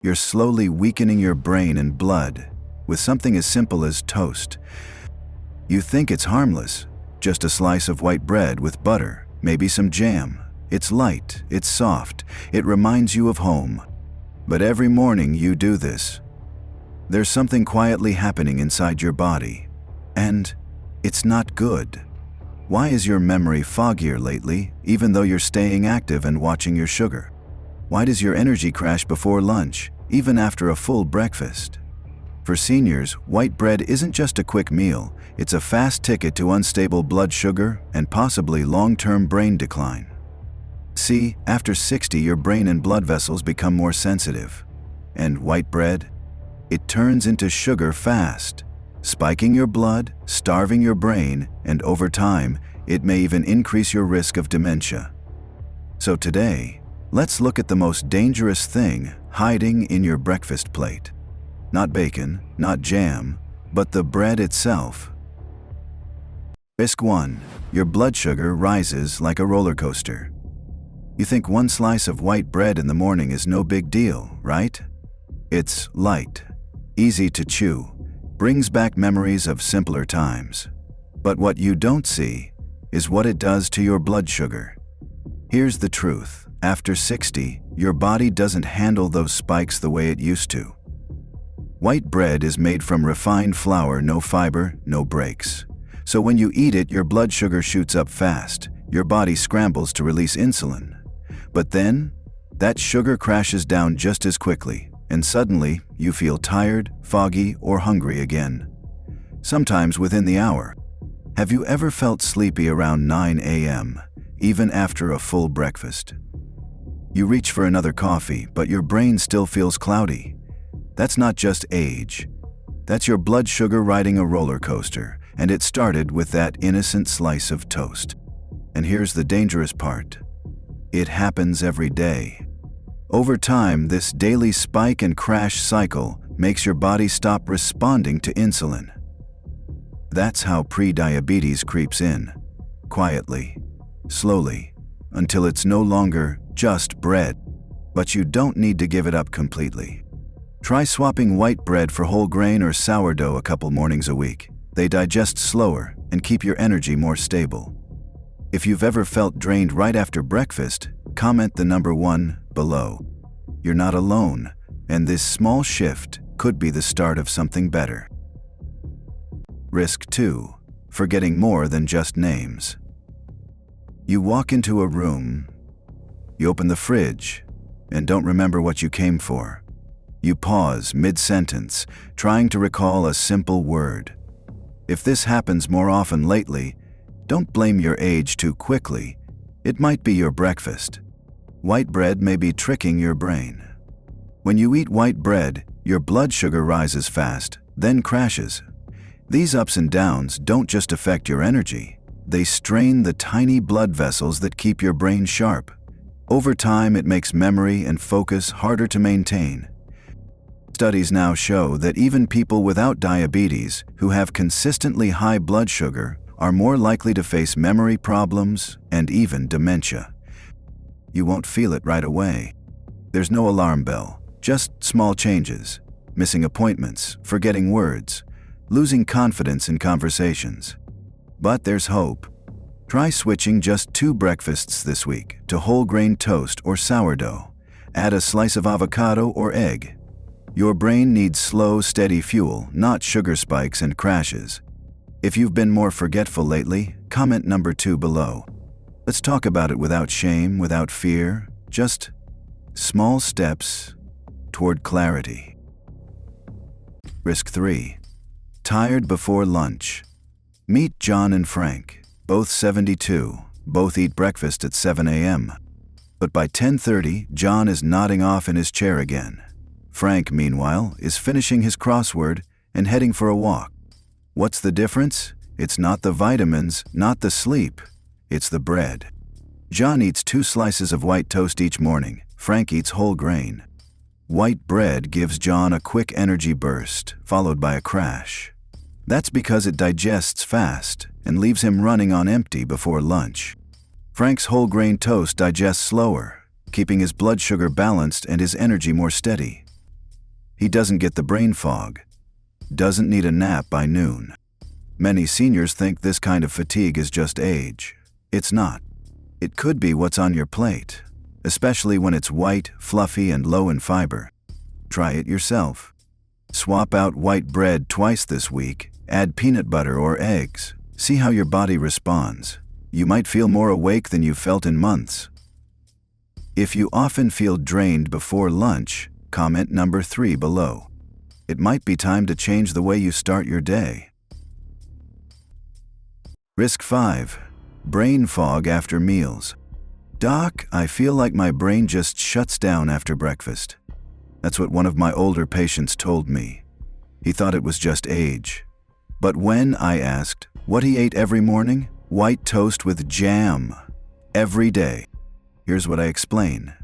You're slowly weakening your brain and blood with something as simple as toast. You think it's harmless, just a slice of white bread with butter, maybe some jam. It's light, it's soft, it reminds you of home. But every morning you do this. There's something quietly happening inside your body. And it's not good. Why is your memory foggier lately, even though you're staying active and watching your sugar? Why does your energy crash before lunch, even after a full breakfast? For seniors, white bread isn't just a quick meal, it's a fast ticket to unstable blood sugar and possibly long-term brain decline. See, after 60, your brain and blood vessels become more sensitive. And white bread? It turns into sugar fast, spiking your blood, starving your brain, and over time, it may even increase your risk of dementia. So today, let's look at the most dangerous thing hiding in your breakfast plate. Not bacon, not jam, but the bread itself. Risk 1. Your blood sugar rises like a roller coaster. You think one slice of white bread in the morning is no big deal, right? It's light, easy to chew, brings back memories of simpler times. But what you don't see is what it does to your blood sugar. Here's the truth. After 60, your body doesn't handle those spikes the way it used to. White bread is made from refined flour, no fiber, no breaks. So when you eat it, your blood sugar shoots up fast. Your body scrambles to release insulin. But then, that sugar crashes down just as quickly, and suddenly you feel tired, foggy, or hungry again. Sometimes within the hour. Have you ever felt sleepy around 9 a.m., even after a full breakfast? You reach for another coffee, but your brain still feels cloudy. That's not just age. That's your blood sugar riding a roller coaster, and it started with that innocent slice of toast. And here's the dangerous part. It happens every day. Over time, this daily spike and crash cycle makes your body stop responding to insulin. That's how pre-diabetes creeps in, quietly, slowly, until it's no longer just bread. But you don't need to give it up completely. Try swapping white bread for whole grain or sourdough a couple mornings a week. They digest slower and keep your energy more stable. If you've ever felt drained right after breakfast, comment the number 1 below. You're not alone, and this small shift could be the start of something better. Risk 2. Forgetting more than just names. You walk into a room, you open the fridge, and don't remember what you came for. You pause mid-sentence, trying to recall a simple word. If this happens more often lately, don't blame your age too quickly. It might be your breakfast. White bread may be tricking your brain. When you eat white bread, your blood sugar rises fast, then crashes. These ups and downs don't just affect your energy. They strain the tiny blood vessels that keep your brain sharp. Over time, it makes memory and focus harder to maintain. Studies now show that even people without diabetes who have consistently high blood sugar are more likely to face memory problems and even dementia. You won't feel it right away. There's no alarm bell, just small changes, missing appointments, forgetting words, losing confidence in conversations. But there's hope. Try switching just 2 breakfasts this week to whole grain toast or sourdough. Add a slice of avocado or egg. Your brain needs slow, steady fuel, not sugar spikes and crashes. If you've been more forgetful lately, comment number 2 below. Let's talk about it without shame, without fear, just small steps toward clarity. Risk 3. Tired before lunch. Meet John and Frank, both 72, both eat breakfast at 7 a.m. But by 10:30, John is nodding off in his chair again. Frank, meanwhile, is finishing his crossword and heading for a walk. What's the difference? It's not the vitamins, not the sleep. It's the bread. John eats 2 slices of white toast each morning. Frank eats whole grain. White bread gives John a quick energy burst, followed by a crash. That's because it digests fast and leaves him running on empty before lunch. Frank's whole grain toast digests slower, keeping his blood sugar balanced and his energy more steady. He doesn't get the brain fog. Doesn't need a nap by noon. Many seniors think this kind of fatigue is just age. It's not. It could be what's on your plate, especially when it's white, fluffy, and low in fiber. Try it yourself. Swap out white bread twice this week, add peanut butter or eggs. See how your body responds. You might feel more awake than you've felt in months. If you often feel drained before lunch, comment number 3 below. It might be time to change the way you start your day. Risk 5. Brain fog after meals. Doc, I feel like my brain just shuts down after breakfast. That's what one of my older patients told me. He thought it was just age. But when I asked what he ate every morning, white toast with jam. Every day. Here's what I explain.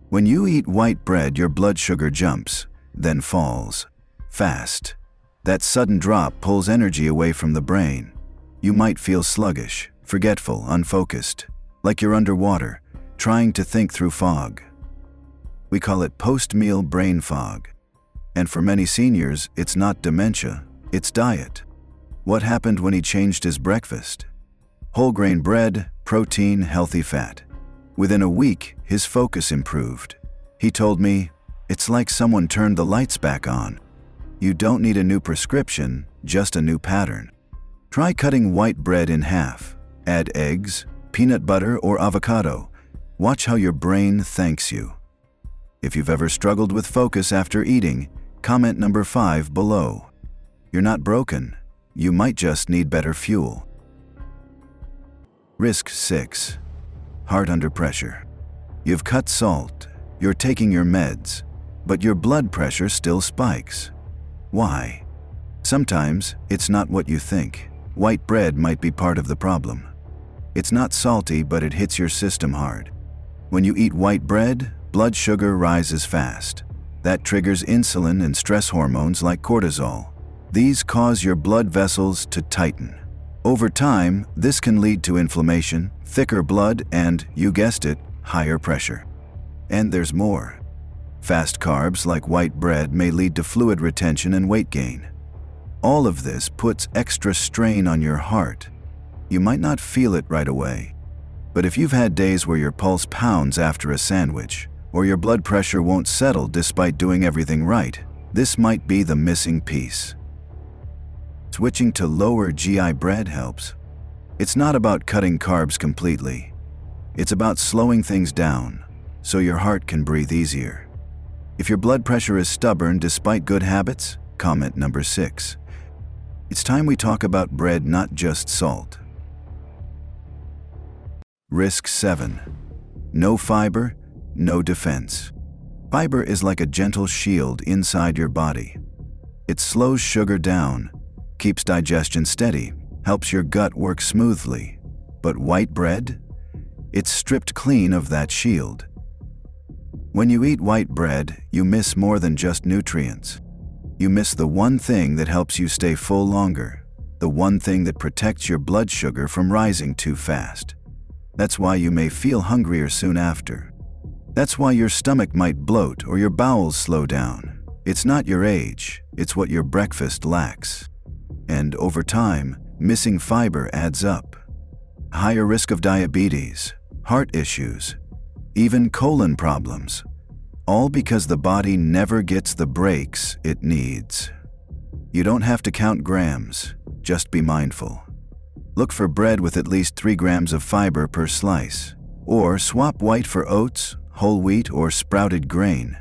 When you eat white bread, your blood sugar jumps, then falls. Fast. That sudden drop pulls energy away from the brain. You might feel sluggish, forgetful, unfocused, like you're underwater, trying to think through fog. We call it post-meal brain fog. And for many seniors, it's not dementia, it's diet. What happened when he changed his breakfast? Whole grain bread, protein, healthy fat. Within a week, his focus improved. He told me, it's like someone turned the lights back on. You don't need a new prescription, just a new pattern. Try cutting white bread in half. Add eggs, peanut butter, or avocado. Watch how your brain thanks you. If you've ever struggled with focus after eating, comment number 5 below. You're not broken. You might just need better fuel. Risk 6. Heart under pressure. You've cut salt, you're taking your meds, but your blood pressure still spikes. Why? Sometimes it's not what you think. White bread might be part of the problem. It's not salty, but it hits your system hard. When you eat white bread, blood sugar rises fast. That triggers insulin and stress hormones like cortisol. These cause your blood vessels to tighten. Over time, this can lead to inflammation, thicker blood, and, you guessed it, higher pressure. And there's more. Fast carbs like white bread may lead to fluid retention and weight gain. All of this puts extra strain on your heart. You might not feel it right away, but if you've had days where your pulse pounds after a sandwich, or your blood pressure won't settle despite doing everything right, this might be the missing piece. Switching to lower GI bread helps. It's not about cutting carbs completely. It's about slowing things down, so your heart can breathe easier. If your blood pressure is stubborn despite good habits, comment number 6. It's time we talk about bread, not just salt. Risk 7. No fiber, no defense. Fiber is like a gentle shield inside your body. It slows sugar down, keeps digestion steady, helps your gut work smoothly. But white bread? It's stripped clean of that shield. When you eat white bread, you miss more than just nutrients. You miss the one thing that helps you stay full longer, the one thing that protects your blood sugar from rising too fast. That's why you may feel hungrier soon after. That's why your stomach might bloat or your bowels slow down. It's not your age, it's what your breakfast lacks. And over time, missing fiber adds up. Higher risk of diabetes, heart issues, even colon problems. All because the body never gets the breaks it needs. You don't have to count grams, just be mindful. Look for bread with at least 3 grams of fiber per slice, or swap white for oats, whole wheat, or sprouted grain.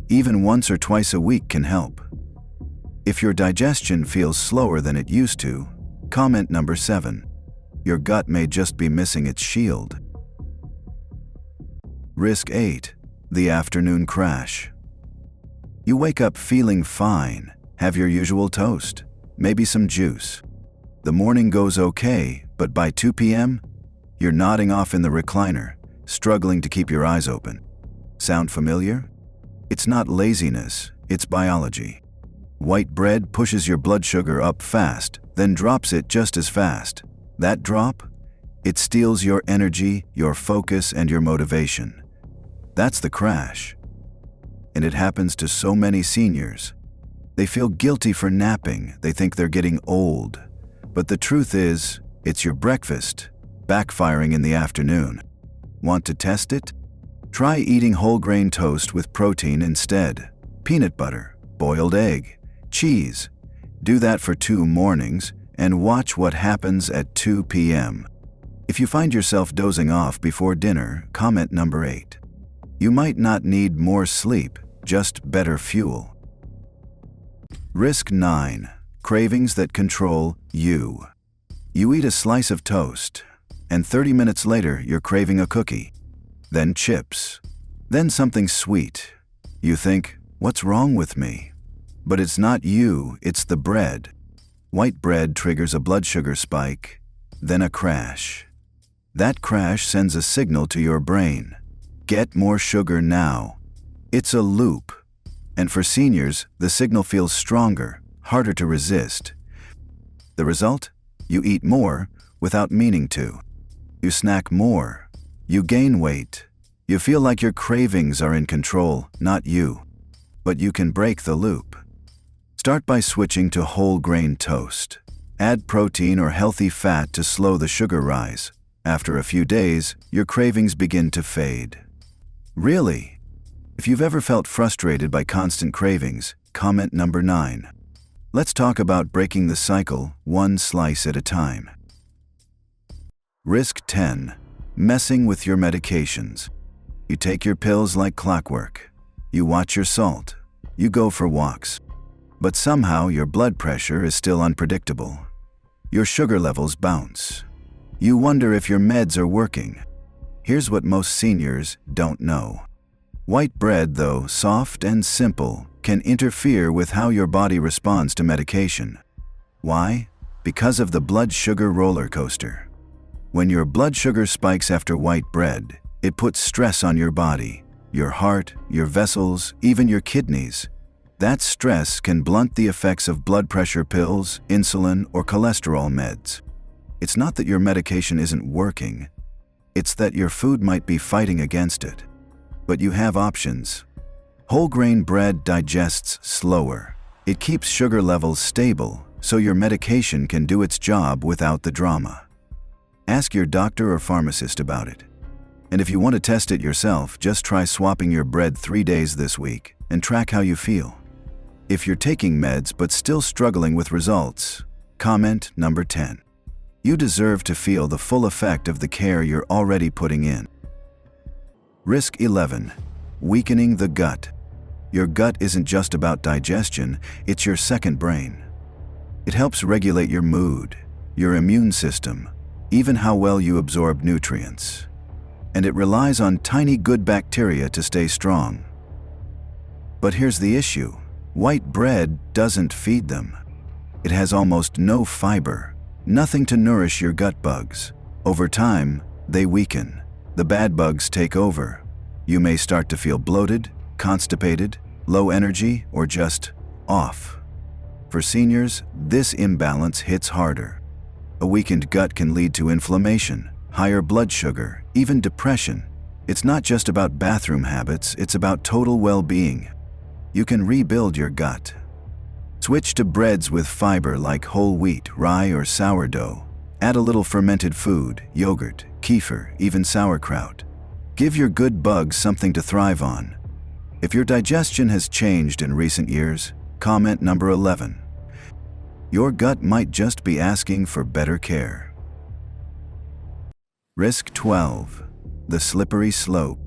Even once or twice a week can help. If your digestion feels slower than it used to, comment number 7. Your gut may just be missing its shield. Risk 8. The afternoon crash. You wake up feeling fine, have your usual toast, maybe some juice. The morning goes okay, but by 2 p.m., you're nodding off in the recliner, struggling to keep your eyes open. Sound familiar? It's not laziness, it's biology. White bread pushes your blood sugar up fast, then drops it just as fast. That drop? It steals your energy, your focus, and your motivation. That's the crash. and it happens to so many seniors. They feel guilty for napping, they think they're getting old. But the truth is, it's your breakfast, backfiring in the afternoon. Want to test it? Try eating whole grain toast with protein instead. Peanut butter, boiled egg, cheese. Do that for 2 mornings and watch what happens at 2 p.m. If you find yourself dozing off before dinner, comment number 8. You might not need more sleep, just better fuel. Risk 9. Cravings that control you. You eat a slice of toast, and 30 minutes later you're craving a cookie, then chips, then something sweet. You think, what's wrong with me? But it's not you, it's the bread. White bread triggers a blood sugar spike, then a crash. That crash sends a signal to your brain. Get more sugar now. It's a loop. And for seniors, the signal feels stronger, harder to resist. The result? You eat more without meaning to. You snack more. You gain weight. You feel like your cravings are in control, not you. But you can break the loop. Start by switching to whole grain toast. Add protein or healthy fat to slow the sugar rise. After a few days, your cravings begin to fade. Really? If you've ever felt frustrated by constant cravings, comment number 9. Let's talk about breaking the cycle, one slice at a time. Risk 10. Messing with your medications. You take your pills like clockwork. You watch your salt. You go for walks. But somehow your blood pressure is still unpredictable. Your sugar levels bounce. You wonder if your meds are working. Here's what most seniors don't know. White bread, though soft and simple, can interfere with how your body responds to medication. Why? Because of the blood sugar roller coaster. When your blood sugar spikes after white bread, it puts stress on your body, your heart, your vessels, even your kidneys. That stress can blunt the effects of blood pressure pills, insulin, or cholesterol meds. It's not that your medication isn't working. It's that your food might be fighting against it. But you have options. Whole grain bread digests slower. It keeps sugar levels stable, so your medication can do its job without the drama. Ask your doctor or pharmacist about it. And if you want to test it yourself, just try swapping your bread 3 days this week and track how you feel. If you're taking meds but still struggling with results, comment number 10. You deserve to feel the full effect of the care you're already putting in. Risk 11. Weakening the gut. Your gut isn't just about digestion, it's your second brain. It helps regulate your mood, your immune system, even how well you absorb nutrients. And it relies on tiny good bacteria to stay strong. But here's the issue. White bread doesn't feed them. It has almost no fiber, nothing to nourish your gut bugs. Over time, they weaken. The bad bugs take over. You may start to feel bloated, constipated, low energy, or just off. For seniors, this imbalance hits harder. A weakened gut can lead to inflammation, higher blood sugar, even depression. It's not just about bathroom habits, it's about total well-being. You can rebuild your gut. Switch to breads with fiber like whole wheat, rye, or sourdough. Add a little fermented food, yogurt, kefir, even sauerkraut. Give your good bugs something to thrive on. If your digestion has changed in recent years, comment number 11. Your gut might just be asking for better care. Risk 12. The slippery slope.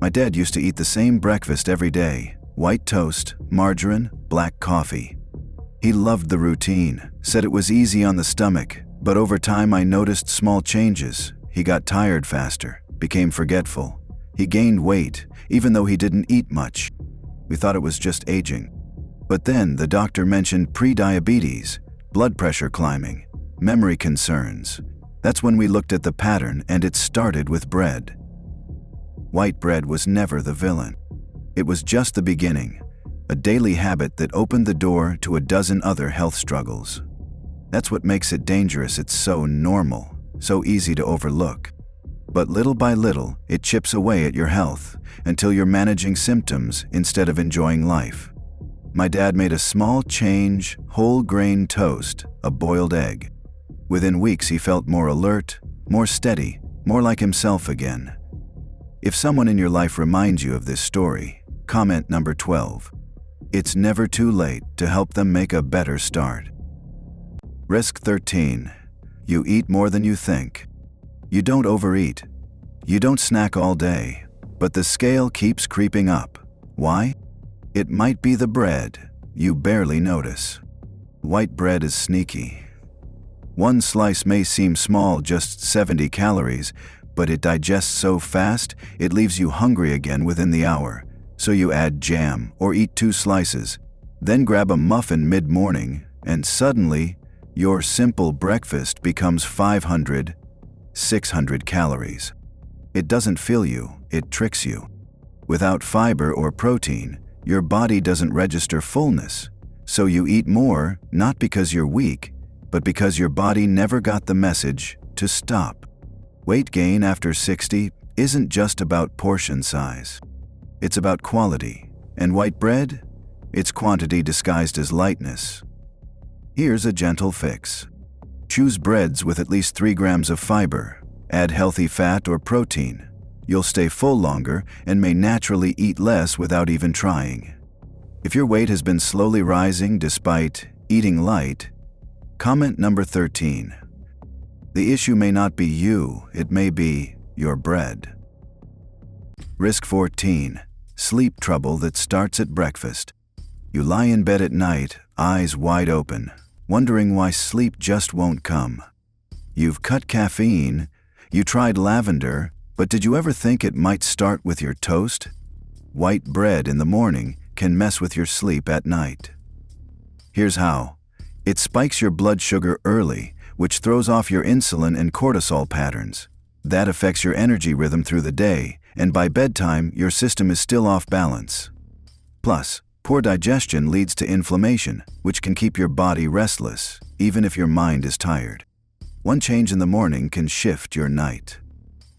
My dad used to eat the same breakfast every day: white toast, margarine, black coffee. He loved the routine, said it was easy on the stomach, but over time I noticed small changes. He got tired faster, became forgetful. He gained weight, even though he didn't eat much. We thought it was just aging. But then the doctor mentioned pre-diabetes, blood pressure climbing, memory concerns. That's when we looked at the pattern, and it started with bread. White bread was never the villain. It was just the beginning, a daily habit that opened the door to a dozen other health struggles. That's what makes it dangerous. It's so normal, so easy to overlook. But little by little, it chips away at your health until you're managing symptoms instead of enjoying life. My dad made a small change: whole grain toast, a boiled egg. Within weeks, he felt more alert, more steady, more like himself again. If someone in your life reminds you of this story, comment number 12. It's never too late to help them make a better start. Risk 13. You eat more than you think. You don't overeat. You don't snack all day, but the scale keeps creeping up. Why? It might be the bread you barely notice. White bread is sneaky. One slice may seem small, just 70 calories, but it digests so fast it leaves you hungry again within the hour. So you add jam or eat 2 slices, then grab a muffin mid-morning, and suddenly your simple breakfast becomes 500, 600 calories. It doesn't fill you, it tricks you. Without fiber or protein, your body doesn't register fullness, so you eat more, not because you're weak, but because your body never got the message to stop. Weight gain after 60 isn't just about portion size. It's about quality. And white bread? It's quantity disguised as lightness. Here's a gentle fix. Choose breads with at least 3 grams of fiber. Add healthy fat or protein. You'll stay full longer and may naturally eat less without even trying. If your weight has been slowly rising despite eating light, comment number 13. The issue may not be you, it may be your bread. Risk 14. Sleep trouble that starts at breakfast. You lie in bed at night, eyes wide open, wondering why sleep just won't come. You've cut caffeine, you tried lavender, but did you ever think it might start with your toast? White bread in the morning can mess with your sleep at night. Here's how. It spikes your blood sugar early, which throws off your insulin and cortisol patterns. That affects your energy rhythm through the day, and by bedtime, your system is still off balance. Plus, poor digestion leads to inflammation, which can keep your body restless, even if your mind is tired. One change in the morning can shift your night.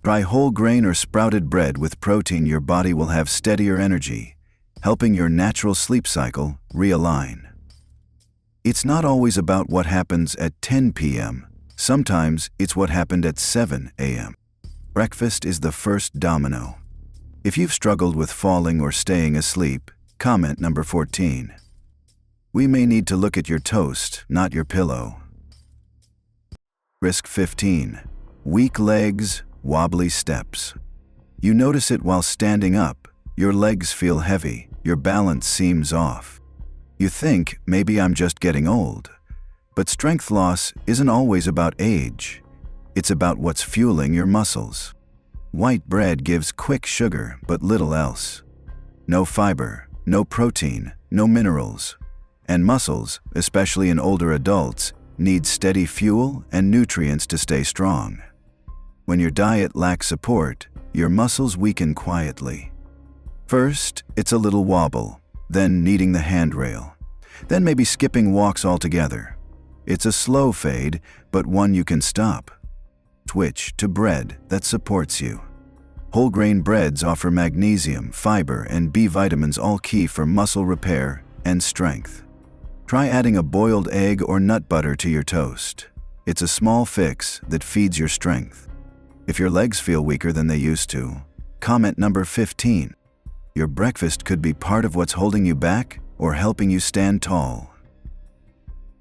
Try whole grain or sprouted bread with protein. Your body will have steadier energy, helping your natural sleep cycle realign. It's not always about what happens at 10 p.m. Sometimes it's what happened at 7 a.m. Breakfast is the first domino. If you've struggled with falling or staying asleep, comment number 14. We may need to look at your toast, not your pillow. Risk 15. Weak legs, wobbly steps. You notice it while standing up. Your legs feel heavy, your balance seems off. You think, maybe I'm just getting old. But strength loss isn't always about age. It's about what's fueling your muscles. White bread gives quick sugar, but little else. No fiber, no protein, no minerals. And muscles, especially in older adults, need steady fuel and nutrients to stay strong. When your diet lacks support, your muscles weaken quietly. First, it's a little wobble, then needing the handrail, then maybe skipping walks altogether. It's a slow fade, but one you can stop. Switch to bread that supports you. Whole grain breads offer magnesium, fiber, and B vitamins, all key for muscle repair and strength. Try adding a boiled egg or nut butter to your toast. It's a small fix that feeds your strength. If your legs feel weaker than they used to, comment number 15. Your breakfast could be part of what's holding you back or helping you stand tall.